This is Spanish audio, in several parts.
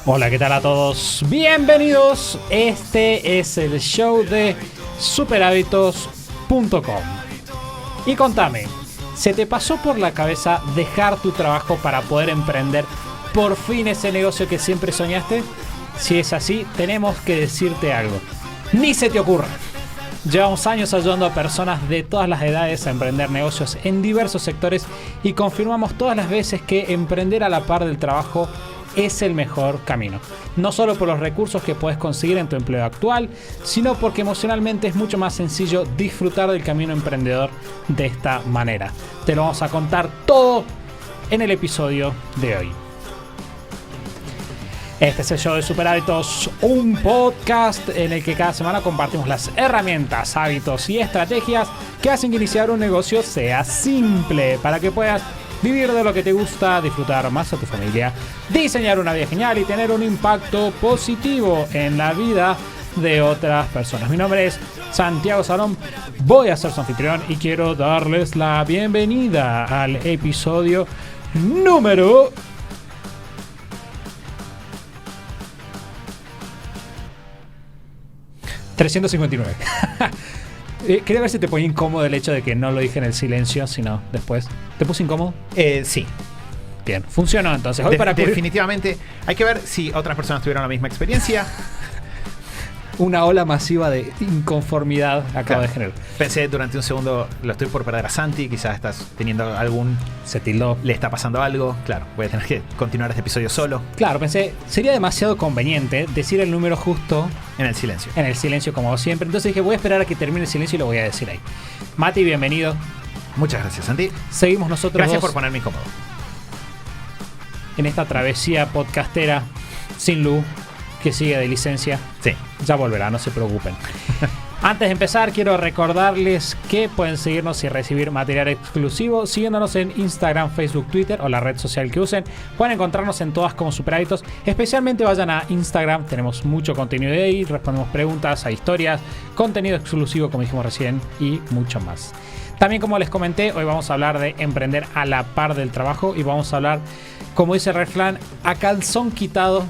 Hola, ¿qué tal a todos? Bienvenidos. Este es el show de superhábitos.com. Y contame, ¿se te pasó por la cabeza dejar tu trabajo para poder emprender por fin ese negocio que siempre soñaste? Si es así, tenemos que decirte algo. ¡Ni se te ocurra! Llevamos años ayudando a personas de todas las edades a emprender negocios en diversos sectores y confirmamos todas las veces que emprender a la par del trabajo es el mejor camino. No solo por los recursos que puedes conseguir en tu empleo actual, sino porque emocionalmente es mucho más sencillo disfrutar del camino emprendedor de esta manera. Te lo vamos a contar todo en el episodio de hoy. Este es el show de Super Hábitos, un podcast en el que cada semana compartimos las herramientas, hábitos y estrategias que hacen que iniciar un negocio sea simple para que puedas vivir de lo que te gusta, disfrutar más a tu familia, diseñar una vida genial y tener un impacto positivo en la vida de otras personas. Mi nombre es Santiago Salom, voy a ser su anfitrión y quiero darles la bienvenida al episodio número 359. Quería ver si te ponía incómodo el hecho de que no lo dije en el silencio, sino después. ¿Te puse incómodo? Sí. Bien, funcionó entonces. Hoy definitivamente hay que ver si otras personas tuvieron la misma experiencia. Una ola masiva de inconformidad acaba de generar. Pensé durante un segundo, lo estoy por perder a Santi, quizás estás teniendo algún... Se tildó. Le está pasando algo. Claro, voy a tener que continuar este episodio solo. Claro, pensé, sería demasiado conveniente decir el número justo en el silencio. En el silencio, como siempre. Entonces dije, voy a esperar a que termine el silencio y lo voy a decir ahí. Mati, bienvenido. Muchas gracias, Santi. Seguimos nosotros Gracias dos por ponerme incómodo en esta travesía podcastera sin Lu, que sigue de licencia. Sí. Ya volverá, no se preocupen. Antes de empezar, quiero recordarles que pueden seguirnos y recibir material exclusivo siguiéndonos en Instagram, Facebook, Twitter o la red social que usen. Pueden encontrarnos en todas como Super Hábitos. Especialmente vayan a Instagram, tenemos mucho contenido de ahí, respondemos preguntas, a historias, contenido exclusivo como dijimos recién y mucho más. También, como les comenté, hoy vamos a hablar de emprender a la par del trabajo y vamos a hablar, como dice el refrán, a calzón quitado.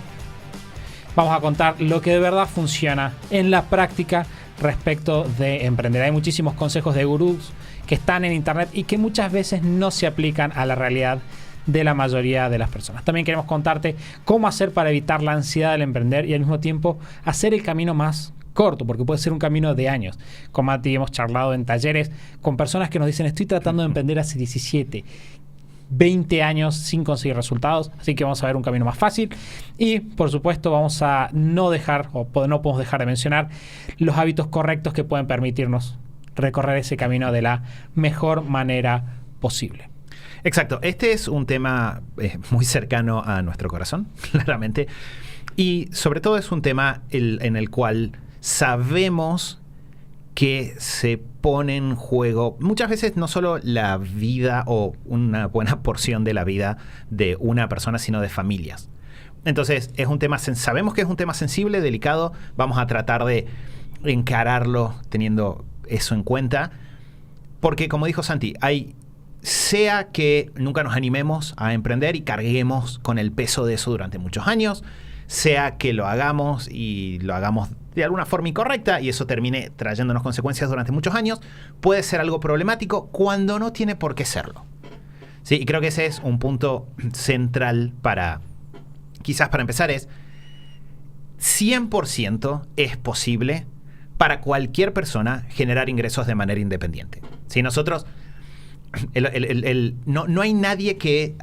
Vamos a contar lo que de verdad funciona en la práctica respecto de emprender. Hay muchísimos consejos de gurús que están en internet y que muchas veces no se aplican a la realidad de la mayoría de las personas. También queremos contarte cómo hacer para evitar la ansiedad del emprender y al mismo tiempo hacer el camino más corto, porque puede ser un camino de años. Con Mati hemos charlado en talleres con personas que nos dicen: estoy tratando de emprender hace 17, 20 años sin conseguir resultados, así que vamos a ver un camino más fácil. Y por supuesto vamos a no podemos dejar de mencionar los hábitos correctos que pueden permitirnos recorrer ese camino de la mejor manera posible. Exacto, este es un tema muy cercano a nuestro corazón, claramente, y sobre todo es un tema en el cual sabemos que se pone en juego muchas veces no solo la vida o una buena porción de la vida de una persona, sino de familias. Entonces es un tema, sabemos que es un tema sensible, delicado, vamos a tratar de encararlo teniendo eso en cuenta, porque como dijo Santi, sea que nunca nos animemos a emprender y carguemos con el peso de eso durante muchos años, sea que lo hagamos y lo hagamos de alguna forma incorrecta y eso termine trayéndonos consecuencias durante muchos años, puede ser algo problemático cuando no tiene por qué serlo. Sí, y creo que ese es un punto central quizás para empezar, es 100% es posible para cualquier persona generar ingresos de manera independiente. Si nosotros... no hay nadie que...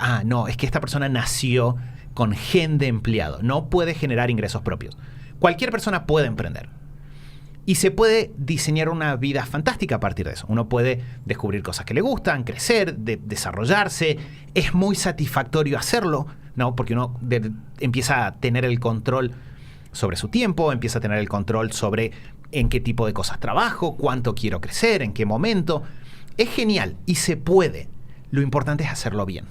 es que esta persona nació con gen de empleado. No puede generar ingresos propios. Cualquier persona puede emprender. Y se puede diseñar una vida fantástica a partir de eso. Uno puede descubrir cosas que le gustan, crecer, desarrollarse. Es muy satisfactorio hacerlo, ¿no? Porque uno empieza a tener el control sobre su tiempo, empieza a tener el control sobre en qué tipo de cosas trabajo, cuánto quiero crecer, en qué momento. Es genial y se puede. Lo importante es hacerlo bien.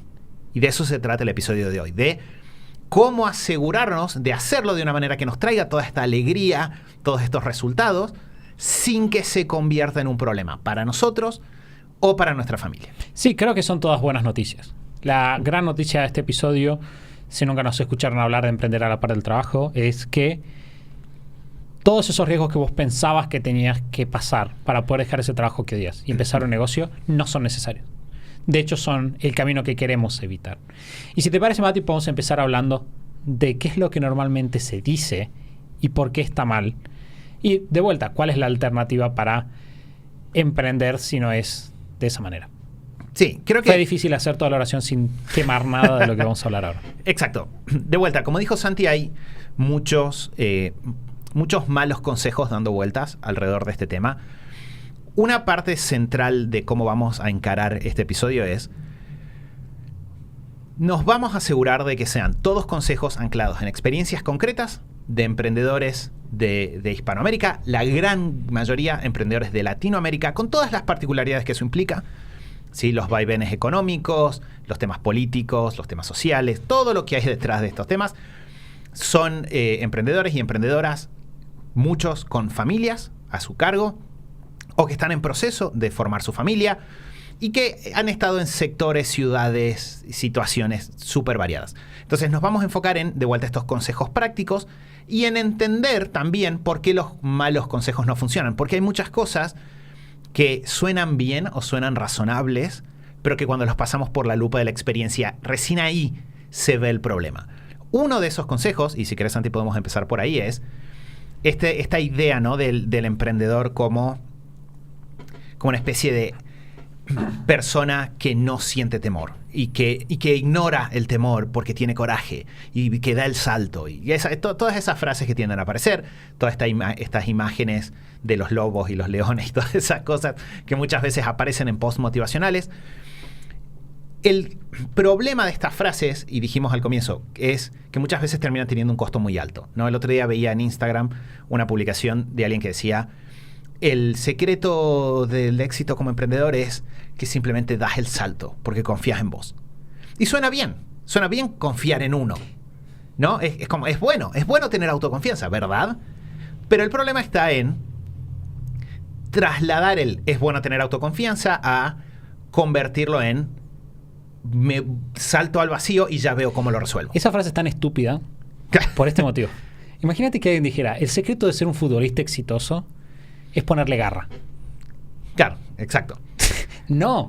Y de eso se trata el episodio de hoy, de cómo asegurarnos de hacerlo de una manera que nos traiga toda esta alegría, todos estos resultados, sin que se convierta en un problema para nosotros o para nuestra familia. Sí, creo que son todas buenas noticias. La gran noticia de este episodio, si nunca nos escucharon hablar de emprender a la par del trabajo, es que todos esos riesgos que vos pensabas que tenías que pasar para poder dejar ese trabajo que odias y empezar un negocio no son necesarios. De hecho, son el camino que queremos evitar. Y si te parece, Mati, podemos empezar hablando de qué es lo que normalmente se dice y por qué está mal. Y de vuelta, ¿cuál es la alternativa para emprender si no es de esa manera? Sí, creo que... Fue difícil hacer toda la oración sin quemar nada de lo que vamos a hablar ahora. Exacto. De vuelta, como dijo Santi, hay muchos malos consejos dando vueltas alrededor de este tema. Una parte central de cómo vamos a encarar este episodio es: nos vamos a asegurar de que sean todos consejos anclados en experiencias concretas de emprendedores de Hispanoamérica, la gran mayoría emprendedores de Latinoamérica, con todas las particularidades que eso implica. ¿Sí? Los vaivenes económicos, los temas políticos, los temas sociales, todo lo que hay detrás de estos temas. Son emprendedores y emprendedoras, muchos con familias a su cargo, o que están en proceso de formar su familia y que han estado en sectores, ciudades, situaciones súper variadas. Entonces nos vamos a enfocar en, de vuelta, estos consejos prácticos y en entender también por qué los malos consejos no funcionan. Porque hay muchas cosas que suenan bien o suenan razonables, pero que cuando los pasamos por la lupa de la experiencia, recién ahí se ve el problema. Uno de esos consejos, y si querés, Santi, podemos empezar por ahí, es esta idea, ¿no?, del emprendedor como una especie de persona que no siente temor y que ignora el temor porque tiene coraje y que da el salto. Y todas esas frases que tienden a aparecer, todas estas imágenes de los lobos y los leones y todas esas cosas que muchas veces aparecen en posts motivacionales. El problema de estas frases, y dijimos al comienzo, es que muchas veces terminan teniendo un costo muy alto, ¿no? El otro día veía en Instagram una publicación de alguien que decía: el secreto del éxito como emprendedor es que simplemente das el salto porque confías en vos. Y suena bien confiar en uno, ¿no? Es bueno tener autoconfianza, ¿verdad? Pero el problema está en trasladar es bueno tener autoconfianza a convertirlo en me salto al vacío y ya veo cómo lo resuelvo. Esa frase es tan estúpida por este motivo. Imagínate que alguien dijera: el secreto de ser un futbolista exitoso es ponerle garra. Claro, exacto. No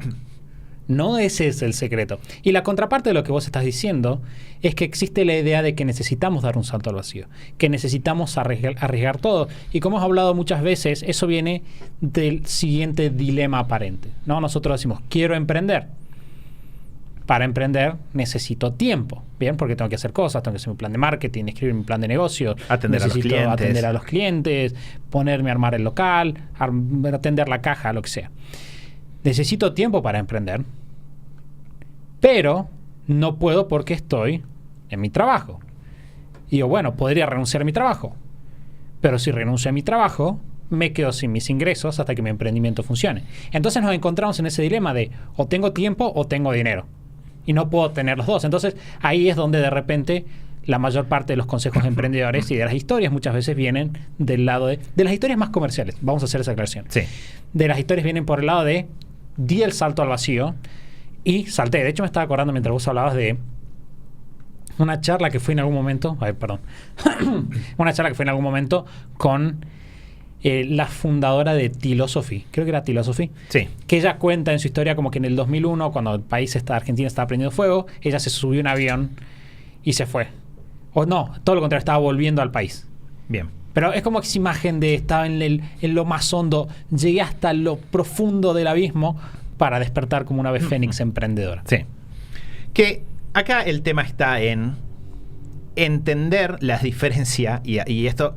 ese es el secreto. Y la contraparte de lo que vos estás diciendo es que existe la idea de que necesitamos dar un salto al vacío, que necesitamos arriesgar todo. Y como hemos hablado muchas veces, eso viene del siguiente dilema aparente, ¿no? Nosotros decimos: quiero emprender. Para emprender necesito tiempo, ¿bien? Porque tengo que hacer cosas, tengo que hacer un plan de marketing, escribir mi plan de negocio, necesito atender a los clientes, ponerme a armar el local, atender la caja, lo que sea. Necesito tiempo para emprender, pero no puedo porque estoy en mi trabajo. Y yo, bueno, podría renunciar a mi trabajo, pero si renuncio a mi trabajo, me quedo sin mis ingresos hasta que mi emprendimiento funcione. Entonces nos encontramos en ese dilema de o tengo tiempo o tengo dinero. Y no puedo tener los dos. Entonces ahí es donde de repente la mayor parte de los consejos de emprendedores y de las historias muchas veces vienen del lado de las historias más comerciales. Vamos a hacer esa aclaración. Sí. De las historias vienen por el lado de di el salto al vacío y salté. De hecho me estaba acordando mientras vos hablabas de una charla que fui en algún momento. Una charla que fue en algún momento con la fundadora de Philosophy, creo que era Philosophy, sí, que ella cuenta en su historia como que en el 2001, cuando el país Argentina estaba prendiendo fuego, ella se subió a un avión y se fue. O no, todo lo contrario, estaba volviendo al país. Bien. Pero es como esa imagen de estaba en lo más hondo, llegué hasta lo profundo del abismo para despertar como una ave fénix emprendedora. Sí. Que acá el tema está en entender las diferencias, y esto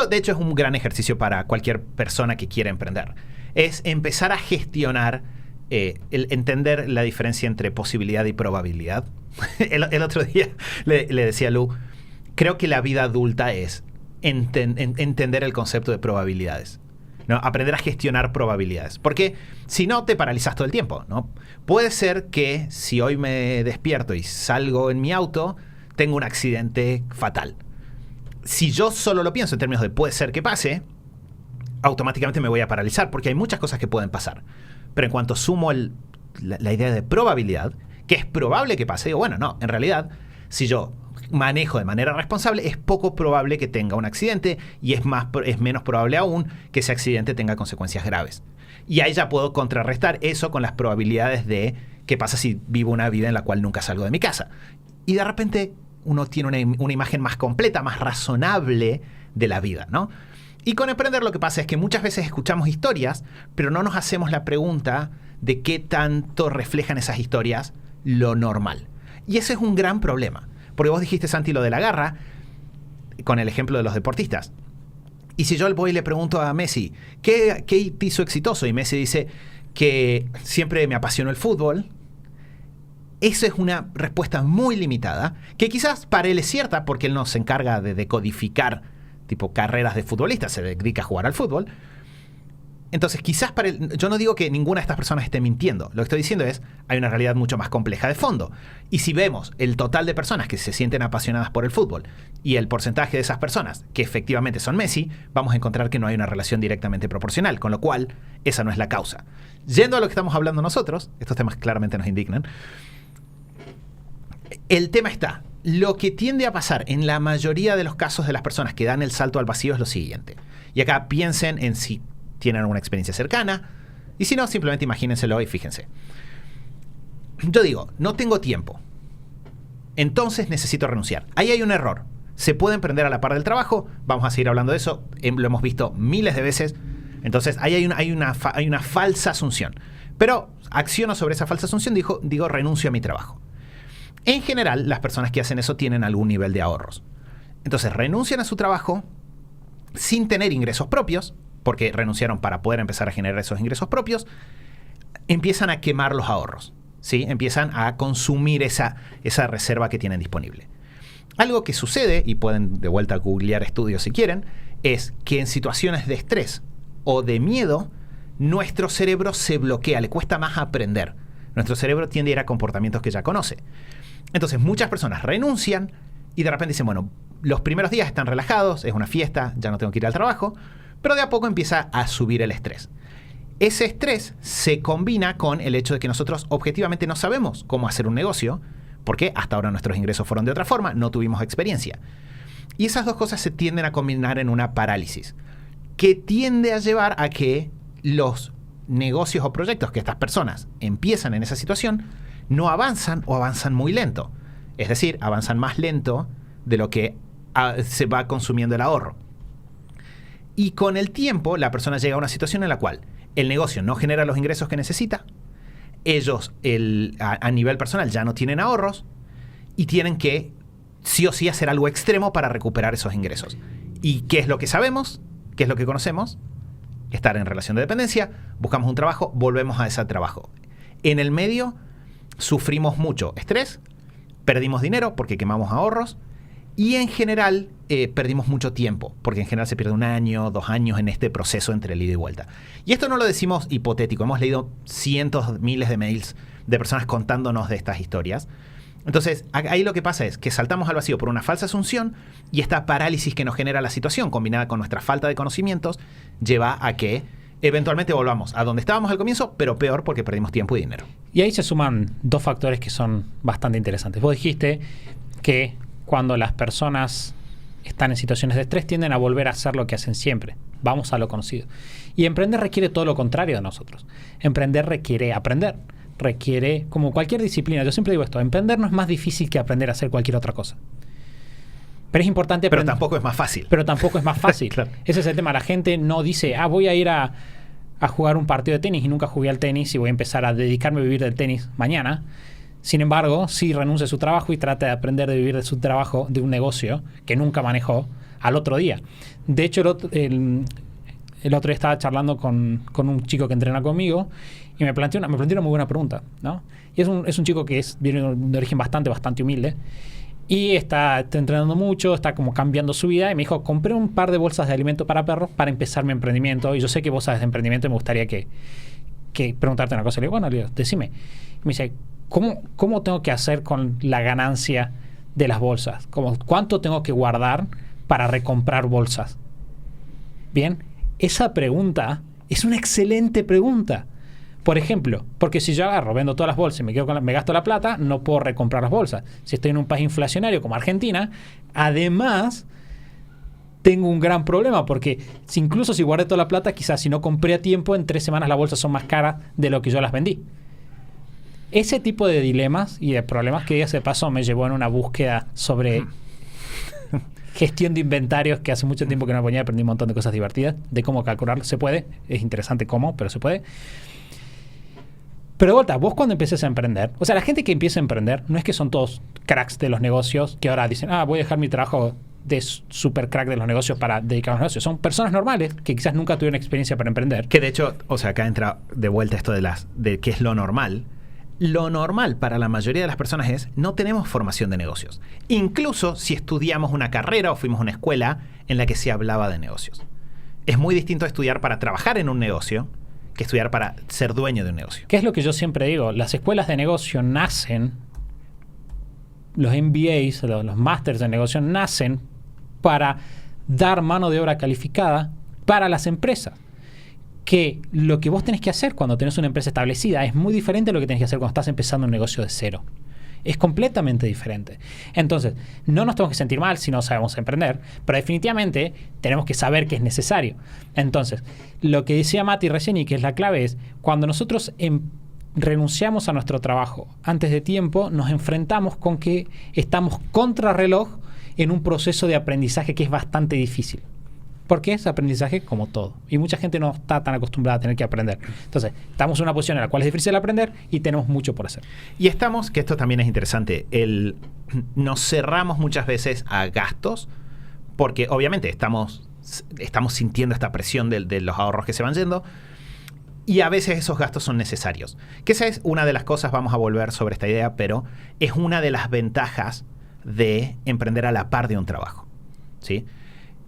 de hecho es un gran ejercicio para cualquier persona que quiera emprender. Es empezar a gestionar, entender la diferencia entre posibilidad y probabilidad. El otro día le decía a Lu, creo que la vida adulta es entender el concepto de probabilidades, ¿no? Aprender a gestionar probabilidades. Porque si no, te paralizas todo el tiempo, ¿no? Puede ser que si hoy me despierto y salgo en mi auto, tengo un accidente fatal. Si yo solo lo pienso en términos de puede ser que pase, automáticamente me voy a paralizar, porque hay muchas cosas que pueden pasar. Pero en cuanto sumo la idea de probabilidad, que es probable que pase, digo, bueno, no, en realidad, si yo manejo de manera responsable, es poco probable que tenga un accidente y es menos probable aún que ese accidente tenga consecuencias graves. Y ahí ya puedo contrarrestar eso con las probabilidades de qué pasa si vivo una vida en la cual nunca salgo de mi casa. Y de repente uno tiene una imagen más completa, más razonable de la vida, ¿no? Y con Emprender lo que pasa es que muchas veces escuchamos historias, pero no nos hacemos la pregunta de qué tanto reflejan esas historias lo normal. Y ese es un gran problema. Porque vos dijiste, Santi, lo de la garra, con el ejemplo de los deportistas. Y si yo voy y le pregunto a Messi, ¿qué te hizo exitoso? Y Messi dice que siempre me apasionó el fútbol. Esa es una respuesta muy limitada, que quizás para él es cierta, porque él no se encarga de decodificar tipo carreras de futbolistas, se dedica a jugar al fútbol. Entonces, quizás para él, yo no digo que ninguna de estas personas esté mintiendo. Lo que estoy diciendo es, hay una realidad mucho más compleja de fondo. Y si vemos el total de personas que se sienten apasionadas por el fútbol y el porcentaje de esas personas que efectivamente son Messi, vamos a encontrar que no hay una relación directamente proporcional, con lo cual esa no es la causa. Yendo a lo que estamos hablando nosotros, estos temas claramente nos indignan, el tema está, lo que tiende a pasar en la mayoría de los casos de las personas que dan el salto al vacío es lo siguiente. Y acá piensen en si tienen alguna experiencia cercana, y si no, simplemente imagínenselo y fíjense. Yo digo, no tengo tiempo, entonces necesito renunciar. Ahí hay un error. ¿Se puede emprender a la par del trabajo? Vamos a seguir hablando de eso, lo hemos visto miles de veces. Entonces ahí hay una falsa asunción. Pero acciono sobre esa falsa asunción, digo renuncio a mi trabajo. En general, las personas que hacen eso tienen algún nivel de ahorros. Entonces renuncian a su trabajo sin tener ingresos propios, porque renunciaron para poder empezar a generar esos ingresos propios, empiezan a quemar los ahorros, ¿sí? Empiezan a consumir esa reserva que tienen disponible. Algo que sucede, y pueden de vuelta googlear estudios si quieren, es que en situaciones de estrés o de miedo, nuestro cerebro se bloquea, le cuesta más aprender. Nuestro cerebro tiende a ir a comportamientos que ya conoce. Entonces muchas personas renuncian y de repente dicen, bueno, los primeros días están relajados, es una fiesta, ya no tengo que ir al trabajo, pero de a poco empieza a subir el estrés. Ese estrés se combina con el hecho de que nosotros objetivamente no sabemos cómo hacer un negocio, porque hasta ahora nuestros ingresos fueron de otra forma, no tuvimos experiencia. Y esas dos cosas se tienden a combinar en una parálisis, que tiende a llevar a que los negocios o proyectos que estas personas empiezan en esa situación no avanzan o avanzan muy lento. Es decir, avanzan más lento de lo que se va consumiendo el ahorro. Y con el tiempo, la persona llega a una situación en la cual el negocio no genera los ingresos que necesita, ellos a nivel personal ya no tienen ahorros y tienen que sí o sí hacer algo extremo para recuperar esos ingresos. ¿Y qué es lo que sabemos? ¿Qué es lo que conocemos? Estar en relación de dependencia, buscamos un trabajo, volvemos a ese trabajo. En el medio sufrimos mucho estrés, perdimos dinero porque quemamos ahorros y en general perdimos mucho tiempo, porque en general se pierde 1 año, 2 años en este proceso entre el ida y vuelta. Y esto no lo decimos hipotético, hemos leído cientos, miles de mails de personas contándonos de estas historias. Entonces, ahí lo que pasa es que saltamos al vacío por una falsa asunción y esta parálisis que nos genera la situación, combinada con nuestra falta de conocimientos, lleva a que eventualmente volvamos a donde estábamos al comienzo, pero peor porque perdimos tiempo y dinero. Y ahí se suman 2 factores que son bastante interesantes. Vos dijiste que cuando las personas están en situaciones de estrés tienden a volver a hacer lo que hacen siempre. Vamos a lo conocido. Y emprender requiere todo lo contrario de nosotros. Emprender requiere aprender. Requiere, como cualquier disciplina, yo siempre digo esto, emprender no es más difícil que aprender a hacer cualquier otra cosa. Pero es importante aprender. Pero tampoco es más fácil. Pero tampoco es más fácil. Claro. Ese es el tema. La gente no dice, voy a ir a jugar un partido de tenis y nunca jugué al tenis y voy a empezar a dedicarme a vivir del tenis mañana. Sin embargo, sí renuncia a su trabajo y trata de aprender de vivir de su trabajo, de un negocio que nunca manejó, al otro día. De hecho, el otro día estaba charlando con un chico que entrena conmigo y me planteó una muy buena pregunta, ¿no? Y es un chico que viene de origen bastante humilde y está entrenando mucho, está como cambiando su vida y me dijo, compré un par de bolsas de alimento para perros para empezar mi emprendimiento y yo sé que vos sabes de emprendimiento y me gustaría que preguntarte una cosa. Le digo, bueno, Leo, decime. Y me dice, ¿cómo tengo que hacer con la ganancia de las bolsas? ¿Cuánto tengo que guardar para recomprar bolsas? Bien, esa pregunta es una excelente pregunta. Por ejemplo, porque si yo agarro, vendo todas las bolsas y me gasto la plata, no puedo recomprar las bolsas. Si estoy en un país inflacionario como Argentina, además tengo un gran problema, porque incluso si guardé toda la plata, quizás si no compré a tiempo, en 3 semanas las bolsas son más caras de lo que yo las vendí. Ese tipo de dilemas y de problemas, que ese paso me llevó en una búsqueda sobre gestión de inventarios, que hace mucho tiempo que no me ponía, aprendí un montón de cosas divertidas de cómo calcularlo. Se puede, es interesante cómo, pero se puede. Pero de vuelta, vos cuando empieces a emprender, o sea, la gente que empieza a emprender no es que son todos cracks de los negocios que ahora dicen, voy a dejar mi trabajo de super crack de los negocios para dedicar a los negocios. Son personas normales que quizás nunca tuvieron experiencia para emprender. Que de hecho, o sea, acá entra de vuelta esto de qué es lo normal. Lo normal para la mayoría de las personas es no tenemos formación de negocios. Incluso si estudiamos una carrera o fuimos a una escuela en la que se hablaba de negocios. Es muy distinto estudiar para trabajar en un negocio que estudiar para ser dueño de un negocio. ¿Qué es lo que yo siempre digo? Las escuelas de negocio nacen, los MBAs, los másters de negocio nacen para dar mano de obra calificada para las empresas. Que lo que vos tenés que hacer cuando tenés una empresa establecida es muy diferente a lo que tenés que hacer cuando estás empezando un negocio de cero. Es completamente diferente. Entonces, no nos tenemos que sentir mal si no sabemos emprender, pero definitivamente tenemos que saber que es necesario. Entonces, lo que decía Mati recién y que es la clave es, cuando nosotros renunciamos a nuestro trabajo antes de tiempo, nos enfrentamos con que estamos contrarreloj en un proceso de aprendizaje que es bastante difícil. Porque es aprendizaje como todo. Y mucha gente no está tan acostumbrada a tener que aprender. Entonces, estamos en una posición en la cual es difícil aprender y tenemos mucho por hacer. Y estamos, que esto también es interesante, nos cerramos muchas veces a gastos, porque obviamente estamos sintiendo esta presión de los ahorros que se van yendo, y a veces esos gastos son necesarios. Que esa es una de las cosas, vamos a volver sobre esta idea, pero es una de las ventajas de emprender a la par de un trabajo, ¿sí?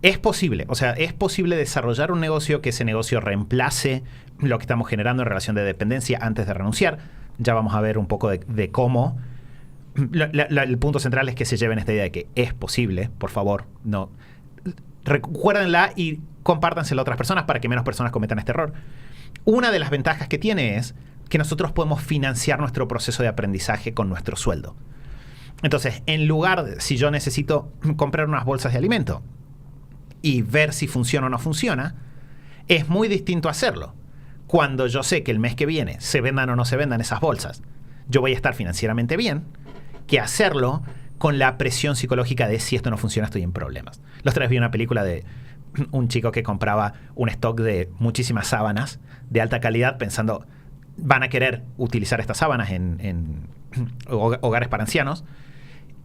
Es posible, o sea, es posible desarrollar un negocio que ese negocio reemplace lo que estamos generando en relación de dependencia antes de renunciar. Ya vamos a ver un poco de cómo. El punto central es que se lleven esta idea de que es posible, por favor, no. Recuérdenla y compártansela a otras personas para que menos personas cometan este error. Una de las ventajas que tiene es que nosotros podemos financiar nuestro proceso de aprendizaje con nuestro sueldo. Entonces, en lugar de, si yo necesito comprar unas bolsas de alimento y ver si funciona o no funciona, es muy distinto hacerlo cuando yo sé que el mes que viene se vendan o no se vendan esas bolsas. Yo voy a estar financieramente bien, que hacerlo con la presión psicológica de si esto no funciona estoy en problemas. Los tres vi una película de un chico que compraba un stock de muchísimas sábanas de alta calidad pensando van a querer utilizar estas sábanas en hogares para ancianos,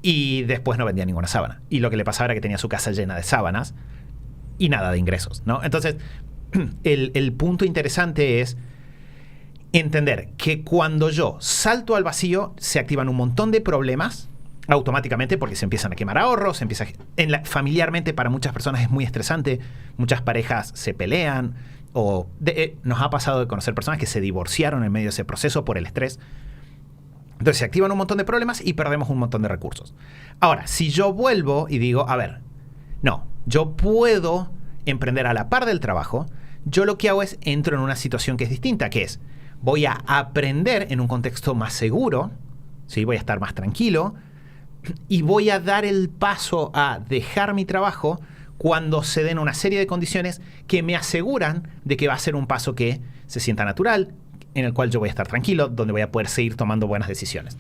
y después no vendía ninguna sábana. Y lo que le pasaba era que tenía su casa llena de sábanas y nada de ingresos, ¿no? Entonces, el punto interesante es entender que cuando yo salto al vacío, se activan un montón de problemas automáticamente porque se empiezan a quemar ahorros, familiarmente para muchas personas es muy estresante, muchas parejas se pelean, nos ha pasado de conocer personas que se divorciaron en medio de ese proceso por el estrés. Entonces se activan un montón de problemas y perdemos un montón de recursos. Ahora, si yo vuelvo y digo, a ver, no, yo puedo emprender a la par del trabajo, yo lo que hago es entro en una situación que es distinta, que es, voy a aprender en un contexto más seguro, ¿sí? Voy a estar más tranquilo y voy a dar el paso a dejar mi trabajo cuando se den una serie de condiciones que me aseguran de que va a ser un paso que se sienta natural, en el cual yo voy a estar tranquilo, donde voy a poder seguir tomando buenas decisiones.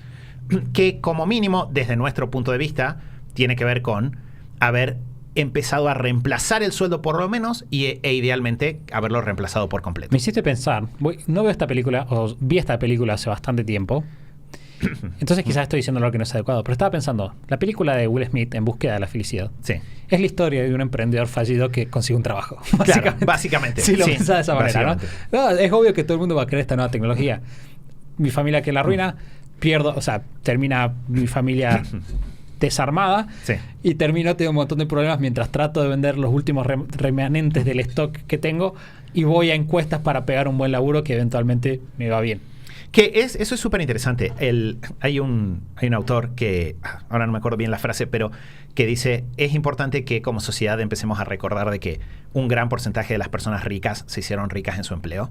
Que como mínimo, desde nuestro punto de vista, tiene que ver con haber empezado a reemplazar el sueldo por lo menos e idealmente haberlo reemplazado por completo. Me hiciste pensar, no veo esta película, o vi esta película hace bastante tiempo, entonces quizás estoy diciendo lo que no es adecuado, pero estaba pensando, la película de Will Smith, En búsqueda de la felicidad, sí, es la historia de un emprendedor fallido que consigue un trabajo. Básicamente. Si lo pensás de esa manera, ¿no? Es obvio que todo el mundo va a querer esta nueva tecnología. Mi familia que la arruina, termina mi familia desarmada, sí, y termino teniendo un montón de problemas mientras trato de vender los últimos remanentes del stock que tengo y voy a encuestas para pegar un buen laburo que eventualmente me va bien. Eso es súper interesante. Hay un autor que, ahora no me acuerdo bien la frase, pero que dice, es importante que como sociedad empecemos a recordar de que un gran porcentaje de las personas ricas se hicieron ricas en su empleo.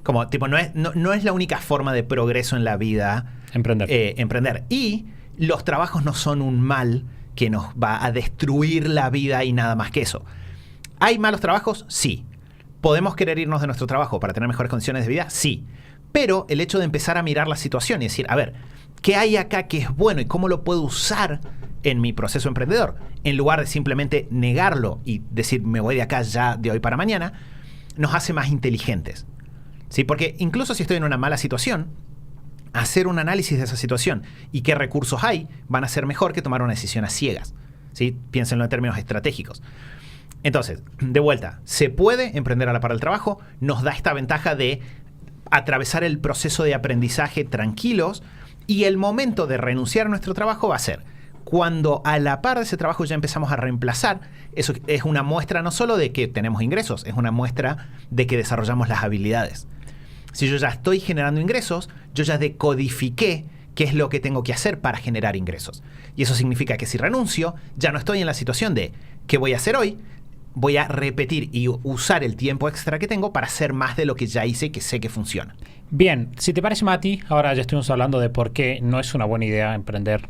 Como, tipo, no es la única forma de progreso en la vida. Emprender. Y los trabajos no son un mal que nos va a destruir la vida y nada más que eso. ¿Hay malos trabajos? Sí. ¿Podemos querer irnos de nuestro trabajo para tener mejores condiciones de vida? Sí. Pero el hecho de empezar a mirar la situación y decir, a ver, ¿qué hay acá que es bueno y cómo lo puedo usar en mi proceso emprendedor? En lugar de simplemente negarlo y decir, me voy de acá ya de hoy para mañana, nos hace más inteligentes. ¿Sí? Porque incluso si estoy en una mala situación, hacer un análisis de esa situación y qué recursos hay van a ser mejor que tomar una decisión a ciegas. ¿Sí? Piénsenlo en términos estratégicos. Entonces, de vuelta, se puede emprender a la par del trabajo, nos da esta ventaja de atravesar el proceso de aprendizaje tranquilos, y el momento de renunciar a nuestro trabajo va a ser cuando a la par de ese trabajo ya empezamos a reemplazar. Eso es una muestra no solo de que tenemos ingresos, es una muestra de que desarrollamos las habilidades. Si yo ya estoy generando ingresos, yo ya decodifiqué qué es lo que tengo que hacer para generar ingresos. Y eso significa que si renuncio, ya no estoy en la situación de ¿qué voy a hacer hoy? Voy a repetir y usar el tiempo extra que tengo para hacer más de lo que ya hice, que sé que funciona. Bien, si te parece, Mati, ahora ya estuvimos hablando de por qué no es una buena idea emprender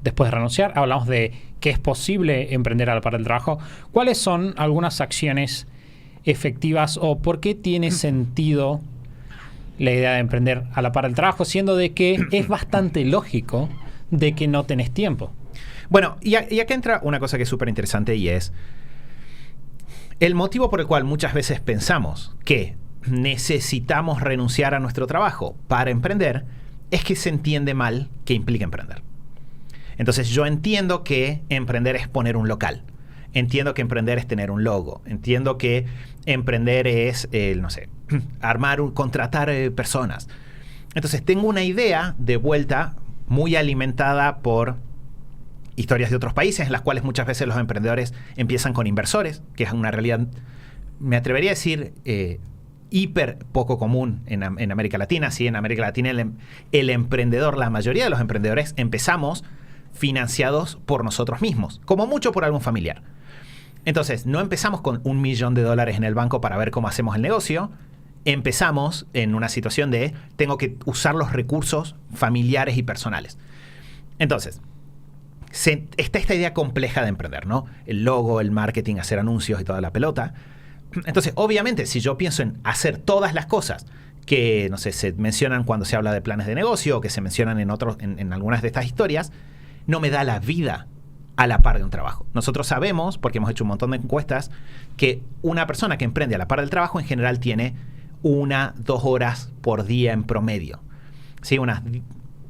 después de renunciar. Hablamos de que es posible emprender a la par del trabajo. ¿Cuáles son algunas acciones efectivas o por qué tiene sentido la idea de emprender a la par del trabajo, siendo de que es bastante lógico de que no tenés tiempo? Bueno, y acá entra una cosa que es súper interesante, y es el motivo por el cual muchas veces pensamos que necesitamos renunciar a nuestro trabajo para emprender es que se entiende mal qué implica emprender. Entonces yo entiendo que emprender es poner un local. Entiendo que emprender es tener un logo. Entiendo que emprender es, contratar personas. Entonces tengo una idea de vuelta muy alimentada por historias de otros países, en las cuales muchas veces los emprendedores empiezan con inversores, que es una realidad, me atrevería a decir, hiper poco común en América Latina. Sí, en América Latina el emprendedor, la mayoría de los emprendedores, empezamos financiados por nosotros mismos, como mucho por algún familiar. Entonces, no empezamos con $1 millón en el banco para ver cómo hacemos el negocio. Empezamos en una situación de tengo que usar los recursos familiares y personales. Entonces, está esta idea compleja de emprender, ¿no? El logo, el marketing, hacer anuncios y toda la pelota. Entonces, obviamente, si yo pienso en hacer todas las cosas que, no sé, se mencionan cuando se habla de planes de negocio o que se mencionan en algunas de estas historias, no me da la vida a la par de un trabajo. Nosotros sabemos, porque hemos hecho un montón de encuestas, que una persona que emprende a la par del trabajo en general tiene 1-2 horas por día en promedio. ¿Sí? Unas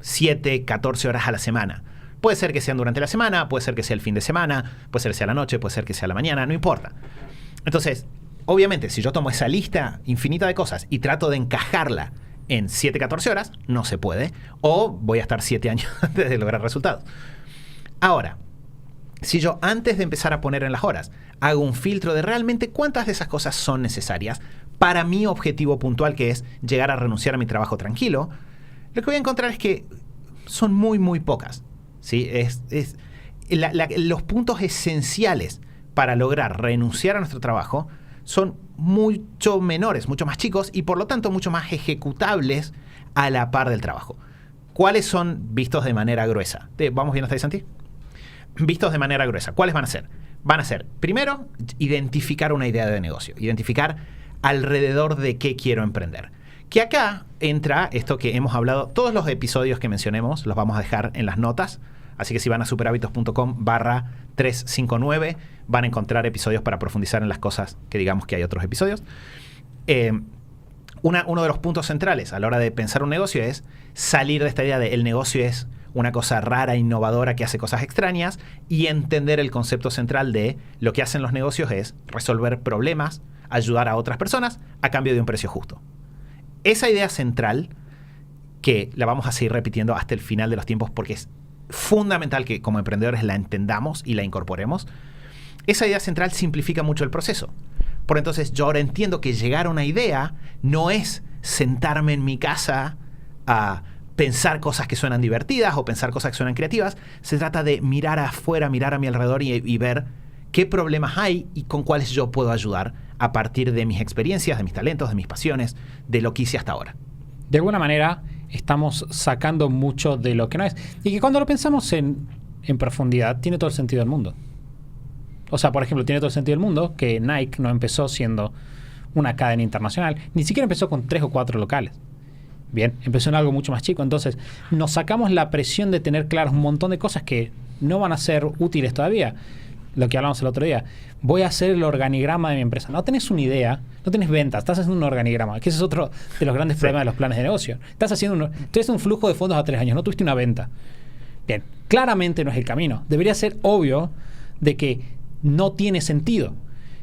7, 14 horas a la semana. Puede ser que sean durante la semana, puede ser que sea el fin de semana, puede ser que sea la noche, puede ser que sea la mañana, no importa. Entonces, obviamente, si yo tomo esa lista infinita de cosas y trato de encajarla en 7, 14 horas, no se puede. O voy a estar 7 años antes de lograr resultados. Ahora, si yo antes de empezar a poner en las horas hago un filtro de realmente cuántas de esas cosas son necesarias para mi objetivo puntual, que es llegar a renunciar a mi trabajo tranquilo, lo que voy a encontrar es que son muy, muy pocas. ¿Sí? Los puntos esenciales para lograr renunciar a nuestro trabajo son mucho menores, mucho más chicos y por lo tanto mucho más ejecutables a la par del trabajo. ¿Cuáles son vistos de manera gruesa? ¿Vamos bien hasta ahí, Santi? Vistos de manera gruesa. ¿Cuáles van a ser? Van a ser, primero, identificar una idea de negocio. Identificar alrededor de qué quiero emprender. Que acá entra esto que hemos hablado, todos los episodios que mencionemos los vamos a dejar en las notas, así que si van a superhábitos.com/359 van a encontrar episodios para profundizar en las cosas que digamos que hay otros episodios. Uno de los puntos centrales a la hora de pensar un negocio es salir de esta idea de el negocio es una cosa rara, innovadora, que hace cosas extrañas, y entender el concepto central de lo que hacen los negocios es resolver problemas, ayudar a otras personas a cambio de un precio justo. Esa idea central, que la vamos a seguir repitiendo hasta el final de los tiempos porque es fundamental que como emprendedores la entendamos y la incorporemos, esa idea central simplifica mucho el proceso. Por entonces yo ahora entiendo que llegar a una idea no es sentarme en mi casa a pensar cosas que suenan divertidas o pensar cosas que suenan creativas. Se trata de mirar afuera, mirar a mi alrededor y ver qué problemas hay y con cuáles yo puedo ayudar a partir de mis experiencias, de mis talentos, de mis pasiones, de lo que hice hasta ahora. De alguna manera estamos sacando mucho de lo que no es. Y que cuando lo pensamos en profundidad, tiene todo el sentido del mundo. O sea, por ejemplo, tiene todo el sentido del mundo que Nike no empezó siendo una cadena internacional. Ni siquiera empezó con 3 o 4 locales. Bien, empezó en algo mucho más chico. Entonces, nos sacamos la presión de tener claros un montón de cosas que no van a ser útiles todavía. Lo que hablamos el otro día. Voy a hacer el organigrama de mi empresa. No tenés una idea, no tenés ventas, estás haciendo un organigrama, que ese es otro de los grandes problemas de los planes de negocio. Estás haciendo un flujo de fondos a 3 años, no tuviste una venta. Bien, claramente no es el camino. Debería ser obvio de que no tiene sentido.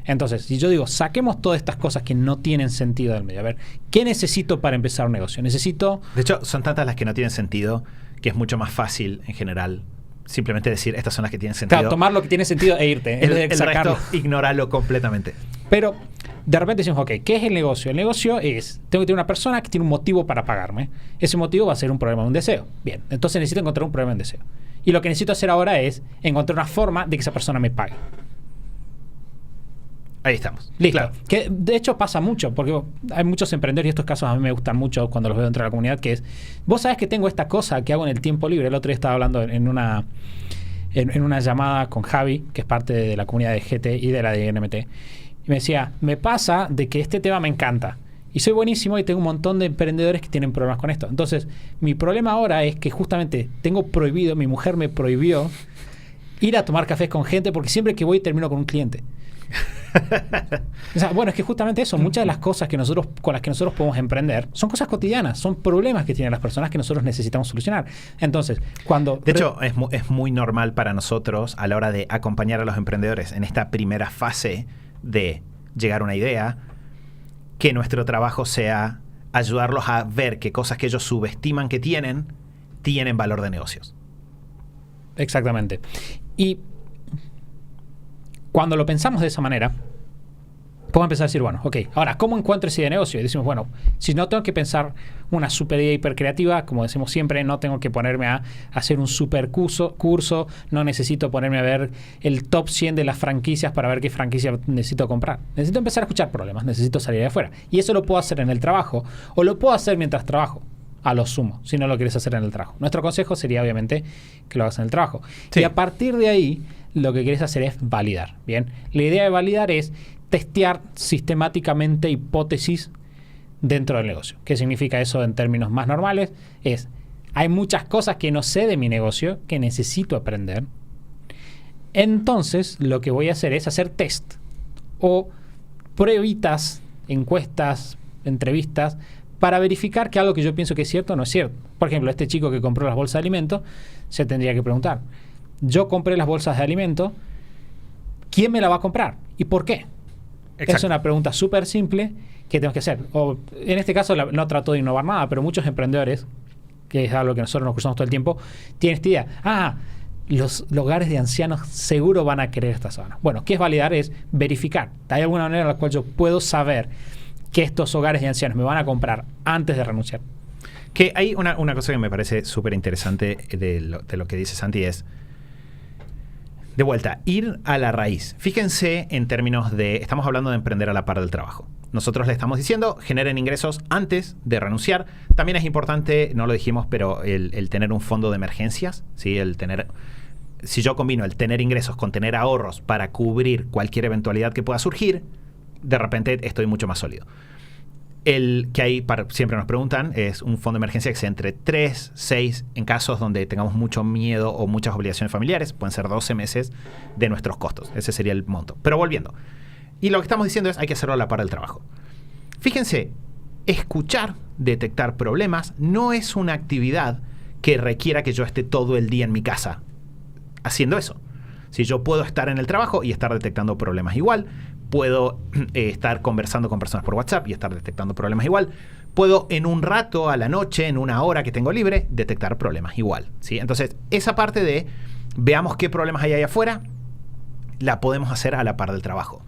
Entonces, si yo digo, saquemos todas estas cosas que no tienen sentido del medio. A ver, ¿qué necesito para empezar un negocio? Necesito... De hecho, son tantas las que no tienen sentido que es mucho más fácil, en general, simplemente decir, estas son las que tienen sentido. Claro, tomar lo que tiene sentido e irte. El resto, ignóralo completamente. Pero, de repente decimos, ok, ¿qué es el negocio? El negocio es, tengo que tener una persona que tiene un motivo para pagarme. Ese motivo va a ser un problema, un deseo. Bien, entonces necesito encontrar un problema, un deseo. Y lo que necesito hacer ahora es encontrar una forma de que esa persona me pague. Ahí estamos. Listo. Claro. Que de hecho pasa mucho, porque hay muchos emprendedores y estos casos a mí me gustan mucho cuando los veo dentro de la comunidad, que es, vos sabés que tengo esta cosa que hago en el tiempo libre. El otro día estaba hablando en una llamada con Javi, que es parte de la comunidad de GT y de la de NMT. Y me decía, me pasa de que este tema me encanta. Y soy buenísimo y tengo un montón de emprendedores que tienen problemas con esto. Entonces, mi problema ahora es que justamente tengo prohibido, mi mujer me prohibió ir a tomar cafés con gente porque siempre que voy termino con un cliente. O sea, bueno, es que justamente eso, muchas de las cosas con las que nosotros podemos emprender son cosas cotidianas, son problemas que tienen las personas que nosotros necesitamos solucionar. Entonces, de hecho, es muy normal para nosotros a la hora de acompañar a los emprendedores en esta primera fase de llegar a una idea, que nuestro trabajo sea ayudarlos a ver que cosas que ellos subestiman que tienen valor de negocios. Exactamente. Y cuando lo pensamos de esa manera, podemos empezar a decir, bueno, ok, ahora, ¿cómo encuentro esa idea de negocio? Y decimos, bueno, si no tengo que pensar una super idea hiper creativa, como decimos siempre, no tengo que ponerme a hacer un super curso, no necesito ponerme a ver el top 100 de las franquicias para ver qué franquicia necesito comprar. Necesito empezar a escuchar problemas, necesito salir de afuera. Y eso lo puedo hacer en el trabajo, o lo puedo hacer mientras trabajo, a lo sumo, si no lo quieres hacer en el trabajo. Nuestro consejo sería, obviamente, que lo hagas en el trabajo. Sí. Y a partir de ahí, lo que quieres hacer es validar. Bien, la idea de validar es testear sistemáticamente hipótesis dentro del negocio. ¿Qué significa eso en términos más normales? Hay muchas cosas que no sé de mi negocio que necesito aprender. Entonces, lo que voy a hacer es hacer test o pruebitas, encuestas, entrevistas, para verificar que algo que yo pienso que es cierto no es cierto. Por ejemplo, este chico que compró las bolsas de alimento se tendría que preguntar, yo compré las bolsas de alimento, ¿quién me la va a comprar? ¿Y por qué? Exacto. Es una pregunta súper simple que tenemos que hacer. O, en este caso no trato de innovar nada, pero muchos emprendedores, que es algo que nosotros nos cruzamos todo el tiempo, tienen esta idea. Los hogares de ancianos seguro van a querer esta zona. Bueno, ¿qué es validar? Es verificar. ¿Hay alguna manera en la cual yo puedo saber que estos hogares de ancianos me van a comprar antes de renunciar? Que hay una cosa que me parece súper interesante de lo que dice Santi es, de vuelta, ir a la raíz. Fíjense en términos de, estamos hablando de emprender a la par del trabajo. Nosotros le estamos diciendo, generen ingresos antes de renunciar. También es importante, no lo dijimos, pero el tener un fondo de emergencias, ¿sí? Si yo combino el tener ingresos con tener ahorros para cubrir cualquier eventualidad que pueda surgir, de repente estoy mucho más sólido. El que hay, siempre nos preguntan, es un fondo de emergencia que sea entre 3, 6, en casos donde tengamos mucho miedo o muchas obligaciones familiares, pueden ser 12 meses de nuestros costos. Ese sería el monto. Pero volviendo. Y lo que estamos diciendo es, hay que hacerlo a la par del trabajo. Fíjense, escuchar, detectar problemas, no es una actividad que requiera que yo esté todo el día en mi casa haciendo eso. Si yo puedo estar en el trabajo y estar detectando problemas igual, puedo estar conversando con personas por WhatsApp y estar detectando problemas igual. Puedo en un rato, a la noche, en una hora que tengo libre, detectar problemas igual, ¿sí? Entonces, esa parte de veamos qué problemas hay ahí afuera, la podemos hacer a la par del trabajo.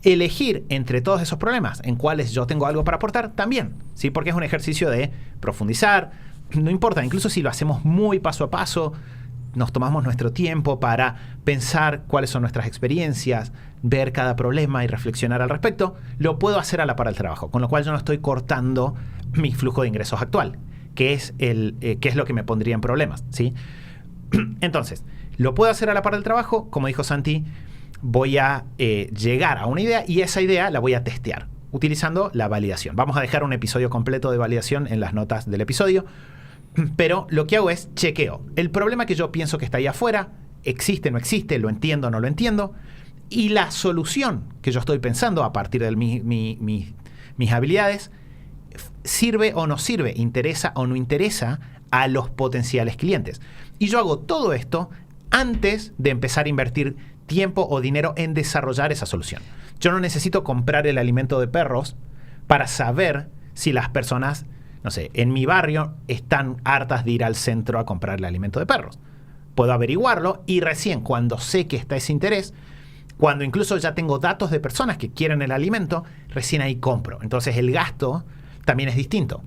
elegir entre todos esos problemas en cuales yo tengo algo para aportar también, ¿sí? Porque es un ejercicio de profundizar, no importa, incluso si lo hacemos muy paso a paso, nos tomamos nuestro tiempo para pensar cuáles son nuestras experiencias, ver cada problema y reflexionar al respecto, lo puedo hacer a la par del trabajo, con lo cual yo no estoy cortando mi flujo de ingresos actual, que es lo que me pondría en problemas, ¿sí? Entonces, lo puedo hacer a la par del trabajo, como dijo Santi, voy a llegar a una idea y esa idea la voy a testear utilizando la validación. Vamos a dejar un episodio completo de validación en las notas del episodio, pero lo que hago es chequeo. El problema que yo pienso que está ahí afuera, existe, no existe, lo entiendo, no lo entiendo, y la solución que yo estoy pensando a partir de mis habilidades, sirve o no sirve, interesa o no interesa a los potenciales clientes. Y yo hago todo esto antes de empezar a invertir tiempo o dinero en desarrollar esa solución. Yo no necesito comprar el alimento de perros para saber si las personas, no sé, en mi barrio están hartas de ir al centro a comprar el alimento de perros. Puedo averiguarlo y recién cuando sé que está ese interés, cuando incluso ya tengo datos de personas que quieren el alimento, recién ahí compro. Entonces el gasto también es distinto.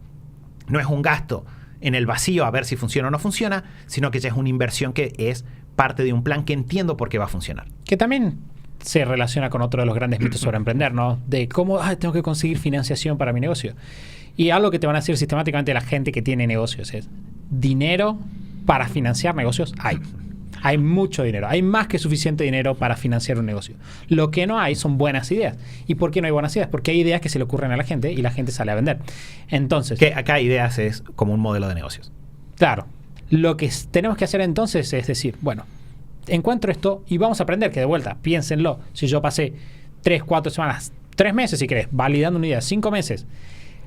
No es un gasto en el vacío a ver si funciona o no funciona, sino que ya es una inversión que es parte de un plan que entiendo por qué va a funcionar. Que también se relaciona con otro de los grandes mitos sobre emprender, ¿no? De cómo tengo que conseguir financiación para mi negocio. Y algo que te van a decir sistemáticamente la gente que tiene negocios es: dinero para financiar negocios hay. Hay mucho dinero. Hay más que suficiente dinero para financiar un negocio. Lo que no hay son buenas ideas. ¿Y por qué no hay buenas ideas? Porque hay ideas que se le ocurren a la gente y la gente sale a vender. Entonces, que acá ideas es como un modelo de negocios. Claro. Lo que tenemos que hacer entonces es decir, bueno, encuentro esto y vamos a aprender, que de vuelta, piénsenlo. Si yo pasé 3, 4 semanas, 3 meses si querés, validando una idea, 5 meses,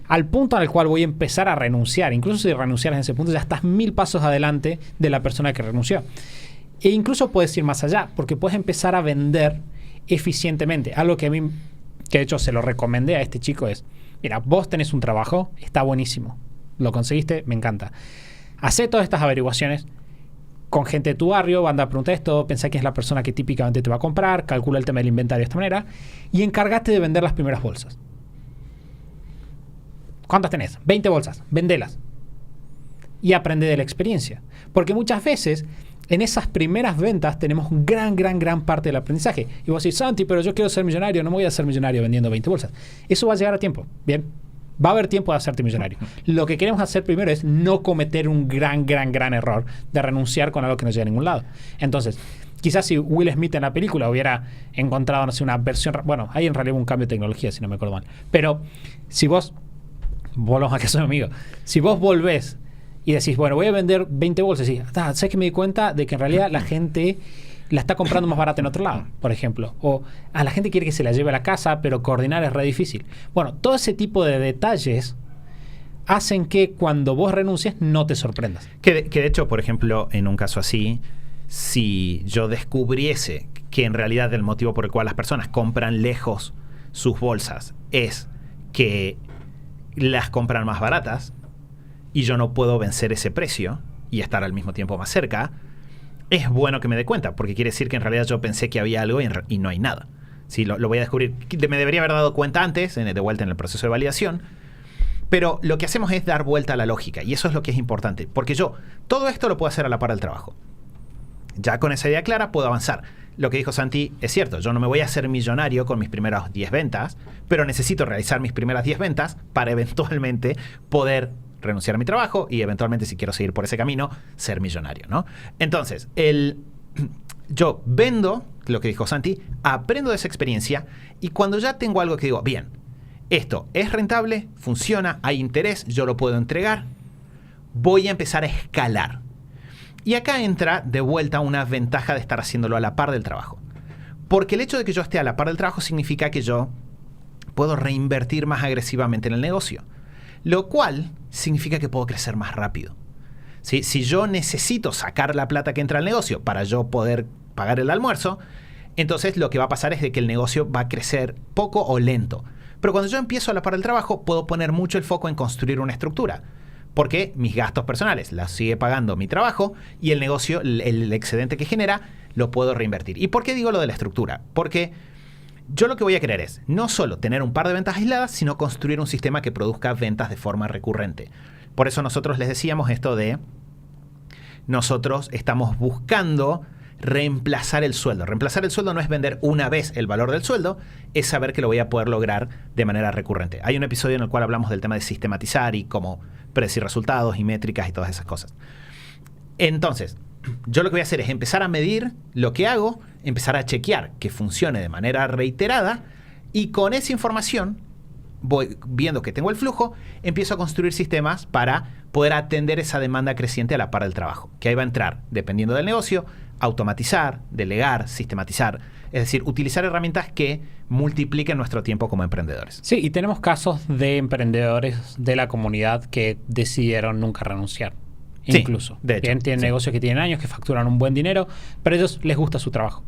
al punto al cual voy a empezar a renunciar, incluso si renunciaras en ese punto, ya estás 1000 pasos adelante de la persona que renunció. E incluso puedes ir más allá, porque puedes empezar a vender eficientemente. Algo que a mí, que de hecho se lo recomendé a este chico es: mira, vos tenés un trabajo, está buenísimo, lo conseguiste, me encanta. Hacé todas estas averiguaciones con gente de tu barrio, anda a preguntar esto, pensá que es la persona que típicamente te va a comprar, calcula el tema del inventario de esta manera y encárgate de vender las primeras bolsas. ¿Cuántas tenés? 20 bolsas, vendelas. Y aprende de la experiencia. Porque muchas veces en esas primeras ventas tenemos gran parte del aprendizaje. Y vos decís: Santi, pero yo quiero ser millonario, no me voy a hacer millonario vendiendo 20 bolsas. Eso va a llegar a tiempo, ¿bien? Va a haber tiempo de hacerte millonario. Lo que queremos hacer primero es no cometer un gran error de renunciar con algo que no llega a ningún lado. Entonces, quizás si Will Smith en la película hubiera encontrado, no sé, una versión... Bueno, hay en realidad un cambio de tecnología, si no me acuerdo mal. Pero si vos... Volvamos a que soy amigo. Si vos volvés y decís, bueno, voy a vender 20 bolsas, y decís, ¿sabes que me di cuenta de que en realidad la gente la está comprando más barata en otro lado, por ejemplo? O a la gente quiere que se la lleve a la casa, pero coordinar es re difícil. Bueno, todo ese tipo de detalles hacen que cuando vos renuncies no te sorprendas. Que de hecho, por ejemplo, en un caso así, si yo descubriese que en realidad el motivo por el cual las personas compran lejos sus bolsas es que las compran más baratas y yo no puedo vencer ese precio y estar al mismo tiempo más cerca, es bueno que me dé cuenta, porque quiere decir que en realidad yo pensé que había algo y no hay nada. Sí, lo voy a descubrir. Me debería haber dado cuenta antes, de vuelta en el proceso de validación, pero lo que hacemos es dar vuelta a la lógica, y eso es lo que es importante, porque yo todo esto lo puedo hacer a la par del trabajo. Ya con esa idea clara puedo avanzar. Lo que dijo Santi es cierto, yo no me voy a hacer millonario con mis primeras 10 ventas, pero necesito realizar mis primeras 10 ventas para eventualmente poder renunciar a mi trabajo y eventualmente, si quiero seguir por ese camino, ser millonario, ¿no? Entonces, yo vendo lo que dijo Santi, aprendo de esa experiencia y cuando ya tengo algo que digo, bien, esto es rentable, funciona, hay interés, yo lo puedo entregar, voy a empezar a escalar. Y acá entra de vuelta una ventaja de estar haciéndolo a la par del trabajo. Porque el hecho de que yo esté a la par del trabajo significa que yo puedo reinvertir más agresivamente en el negocio. Lo cual significa que puedo crecer más rápido. ¿Sí? Si yo necesito sacar la plata que entra al negocio para yo poder pagar el almuerzo, entonces lo que va a pasar es de que el negocio va a crecer poco o lento. Pero cuando yo empiezo a la par del trabajo, puedo poner mucho el foco en construir una estructura. Porque mis gastos personales las sigue pagando mi trabajo y el negocio, el excedente que genera, lo puedo reinvertir. ¿Y por qué digo lo de la estructura? Porque yo lo que voy a querer es no solo tener un par de ventas aisladas, sino construir un sistema que produzca ventas de forma recurrente. Por eso nosotros les decíamos esto de nosotros estamos buscando reemplazar el sueldo. Reemplazar el sueldo no es vender una vez el valor del sueldo, es saber que lo voy a poder lograr de manera recurrente. Hay un episodio en el cual hablamos del tema de sistematizar y cómo predecir resultados y métricas y todas esas cosas. Entonces, yo lo que voy a hacer es empezar a medir lo que hago, empezar a chequear que funcione de manera reiterada y con esa información, voy viendo que tengo el flujo, empiezo a construir sistemas para poder atender esa demanda creciente a la par del trabajo. Que ahí va a entrar, dependiendo del negocio, automatizar, delegar, sistematizar. Es decir, utilizar herramientas que multipliquen nuestro tiempo como emprendedores. Sí, y tenemos casos de emprendedores de la comunidad que decidieron nunca renunciar. Sí, Incluso. de hecho, Tienen negocios que tienen años, que facturan un buen dinero, pero a ellos les gusta su trabajo.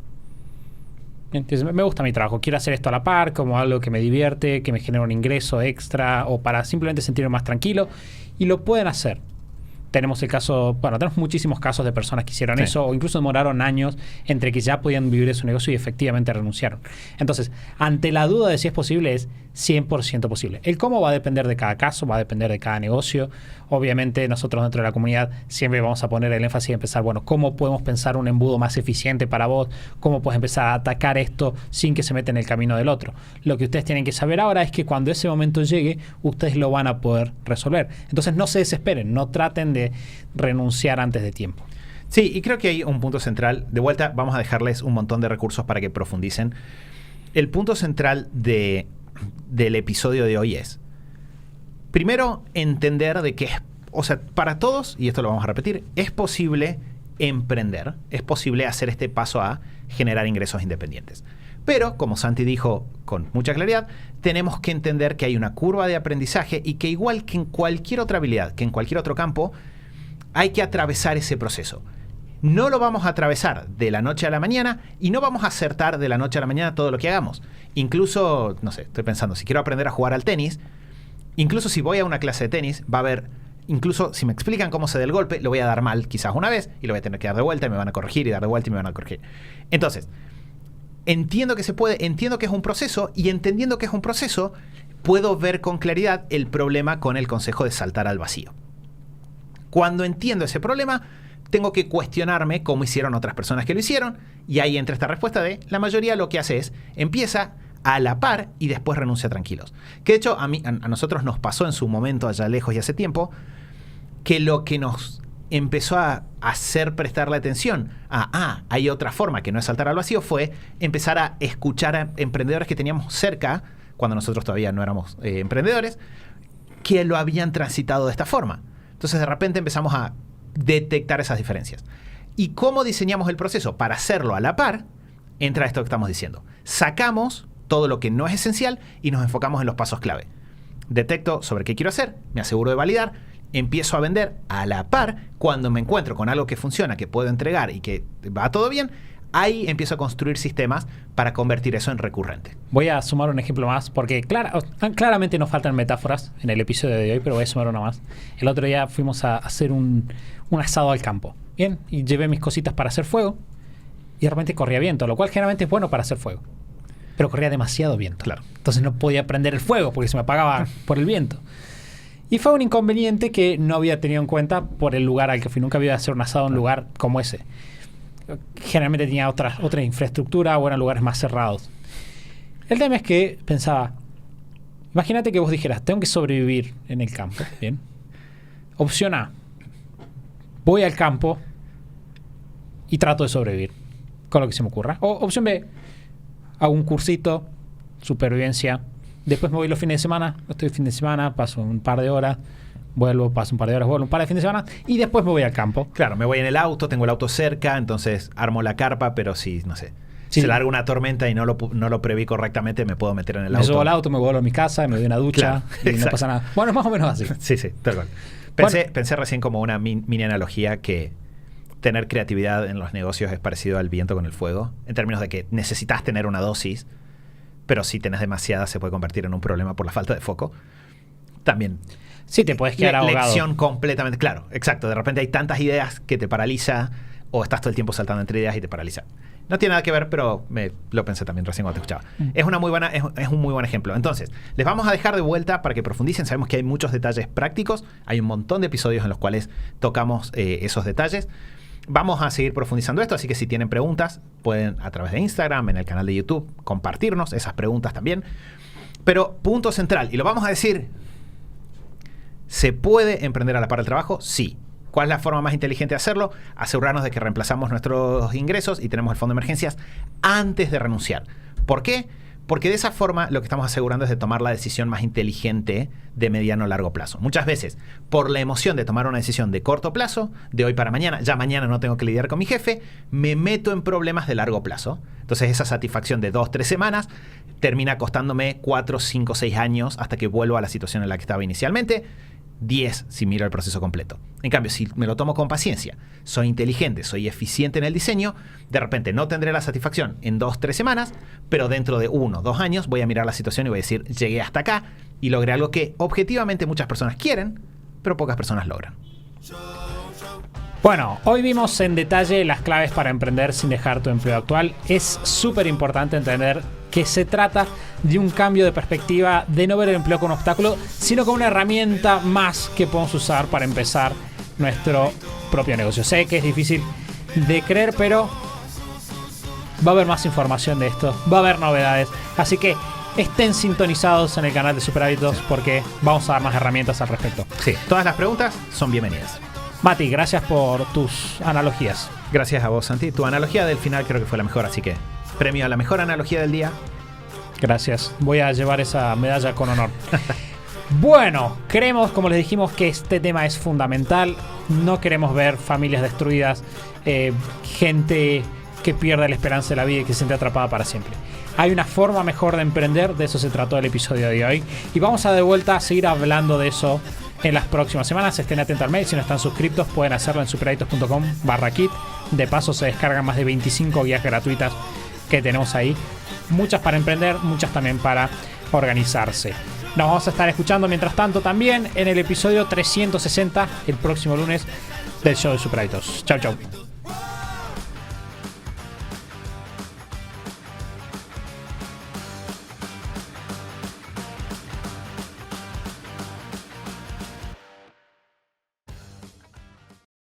Entonces, me gusta mi trabajo, quiero hacer esto a la par, como algo que me divierte, que me genera un ingreso extra o para simplemente sentirme más tranquilo, y lo pueden hacer. Tenemos el caso, bueno, tenemos muchísimos casos de personas que hicieron eso o incluso demoraron años entre que ya podían vivir de su negocio y efectivamente renunciaron. Entonces, ante la duda de si es posible, es 100% posible. El cómo va a depender de cada caso, va a depender de cada negocio. Obviamente, nosotros dentro de la comunidad siempre vamos a poner el énfasis en pensar, bueno, ¿cómo podemos pensar un embudo más eficiente para vos? ¿Cómo puedes empezar a atacar esto sin que se meta en el camino del otro? Lo que ustedes tienen que saber ahora es que cuando ese momento llegue, ustedes lo van a poder resolver. Entonces, no se desesperen, no traten de renunciar antes de tiempo. Sí, y creo que hay un punto central. De vuelta, vamos a dejarles un montón de recursos para que profundicen. El punto central del episodio de hoy es, primero, entender de que, o sea, para todos, y esto lo vamos a repetir, es posible emprender, es posible hacer este paso a generar ingresos independientes. Pero, como Santi dijo con mucha claridad, tenemos que entender que hay una curva de aprendizaje y que igual que en cualquier otra habilidad, que en cualquier otro campo, hay que atravesar ese proceso. No lo vamos a atravesar de la noche a la mañana y no vamos a acertar de la noche a la mañana todo lo que hagamos. Incluso, no sé, estoy pensando, si quiero aprender a jugar al tenis, incluso si voy a una clase de tenis, va a haber, incluso si me explican cómo se da el golpe, lo voy a dar mal quizás una vez y lo voy a tener que dar de vuelta y me van a corregir y dar de vuelta y me van a corregir. Entonces, entiendo que se puede, entiendo que es un proceso y entendiendo que es un proceso, puedo ver con claridad el problema con el consejo de saltar al vacío. Cuando entiendo ese problema, tengo que cuestionarme cómo hicieron otras personas que lo hicieron y ahí entra esta respuesta de la mayoría lo que hace es empieza a la par y después renuncia tranquilos. Que de hecho a nosotros nos pasó en su momento allá lejos y hace tiempo que lo que nos empezó a hacer prestarle atención a hay otra forma que no es saltar al vacío fue empezar a escuchar a emprendedores que teníamos cerca cuando nosotros todavía no éramos emprendedores que lo habían transitado de esta forma. Entonces de repente empezamos a detectar esas diferencias. ¿Y cómo diseñamos el proceso? Para hacerlo a la par, entra esto que estamos diciendo. Sacamos todo lo que no es esencial y nos enfocamos en los pasos clave. Detecto sobre qué quiero hacer, me aseguro de validar, empiezo a vender a la par. Cuando me encuentro con algo que funciona, que puedo entregar y que va todo bien, ahí empiezo a construir sistemas para convertir eso en recurrente. Voy a sumar un ejemplo más, porque claramente nos faltan metáforas en el episodio de hoy, pero voy a sumar una más. El otro día fuimos a hacer un asado al campo, ¿bien? Y llevé mis cositas para hacer fuego, y de repente corría viento, lo cual generalmente es bueno para hacer fuego. Pero corría demasiado viento. Claro. Entonces no podía prender el fuego, porque se me apagaba por el viento. Y fue un inconveniente que no había tenido en cuenta por el lugar al que fui. Nunca había hacer un asado en un lugar como ese. Generalmente tenía otra infraestructura o eran lugares más cerrados. El tema es que pensaba, imagínate que vos dijeras, tengo que sobrevivir en el campo, ¿bien? Opción A, voy al campo y trato de sobrevivir con lo que se me ocurra. O opción B, hago un cursito, supervivencia, después me voy los fines de semana, estoy fin de semana, paso un par de horas, vuelvo, paso un par de horas, vuelvo un par de fines de semana y después me voy al campo. Claro, me voy en el auto, tengo el auto cerca, entonces armo la carpa, pero si, no sé, se larga una tormenta y no lo preví correctamente, me puedo meter en el auto. Me subo al auto, me vuelvo a mi casa, me doy una ducha, claro, y no pasa nada. Bueno, es más o menos así. Sí, tal cual. Pensé recién como una mini analogía que tener creatividad en los negocios es parecido al viento con el fuego, en términos de que necesitas tener una dosis, pero si tenés demasiada se puede convertir en un problema por la falta de foco. También. Sí, te puedes quedar ahogado. Lección completamente, claro, exacto. De repente hay tantas ideas que te paraliza o estás todo el tiempo saltando entre ideas y te paraliza. No tiene nada que ver, pero lo pensé también recién cuando te escuchaba. Es un muy buen ejemplo. Entonces, les vamos a dejar de vuelta para que profundicen. Sabemos que hay muchos detalles prácticos. Hay un montón de episodios en los cuales tocamos esos detalles. Vamos a seguir profundizando esto, así que si tienen preguntas, pueden a través de Instagram, en el canal de YouTube, compartirnos esas preguntas también. Pero punto central, y lo vamos a decir, ¿se puede emprender a la par del trabajo? Sí. ¿Cuál es la forma más inteligente de hacerlo? Asegurarnos de que reemplazamos nuestros ingresos y tenemos el fondo de emergencias antes de renunciar. ¿Por qué? Porque de esa forma lo que estamos asegurando es de tomar la decisión más inteligente de mediano a largo plazo. Muchas veces, por la emoción de tomar una decisión de corto plazo, de hoy para mañana, ya mañana no tengo que lidiar con mi jefe, me meto en problemas de largo plazo. Entonces esa satisfacción de 2, 3 semanas termina costándome 4, 5, 6 años hasta que vuelvo a la situación en la que estaba inicialmente. 10 si miro el proceso completo. En cambio, si me lo tomo con paciencia, soy inteligente, soy eficiente en el diseño, de repente no tendré la satisfacción en 2, 3 semanas, pero dentro de 1, 2 años voy a mirar la situación y voy a decir, llegué hasta acá y logré algo que objetivamente muchas personas quieren, pero pocas personas logran. Bueno, hoy vimos en detalle las claves para emprender sin dejar tu empleo actual. Es súper importante entender que se trata de un cambio de perspectiva, de no ver el empleo como un obstáculo, sino como una herramienta más que podemos usar para empezar nuestro propio negocio. Sé que es difícil de creer, pero va a haber más información de esto, va a haber novedades, así que estén sintonizados en el canal de Super Hábitos porque vamos a dar más herramientas al respecto. Sí, todas las preguntas son bienvenidas. Mati, gracias por tus analogías. Gracias a vos, Santi. Tu analogía del final creo que fue la mejor, así que premio a la mejor analogía del día. Gracias. Voy a llevar esa medalla con honor. Bueno, creemos, como les dijimos, que este tema es fundamental. No queremos ver familias destruidas, gente que pierde la esperanza de la vida y que se siente atrapada para siempre. Hay una forma mejor de emprender, de eso se trató el episodio de hoy. Y vamos a de vuelta a seguir hablando de eso en las próximas semanas. Estén atentos al mail. Si no están suscriptos, pueden hacerlo en superhábitos.com/kit. De paso, se descargan más de 25 guías gratuitas que tenemos ahí. Muchas para emprender, muchas también para organizarse. Nos vamos a estar escuchando mientras tanto también en el episodio 360 el próximo lunes del show de Super Hábitos. Chau, chau.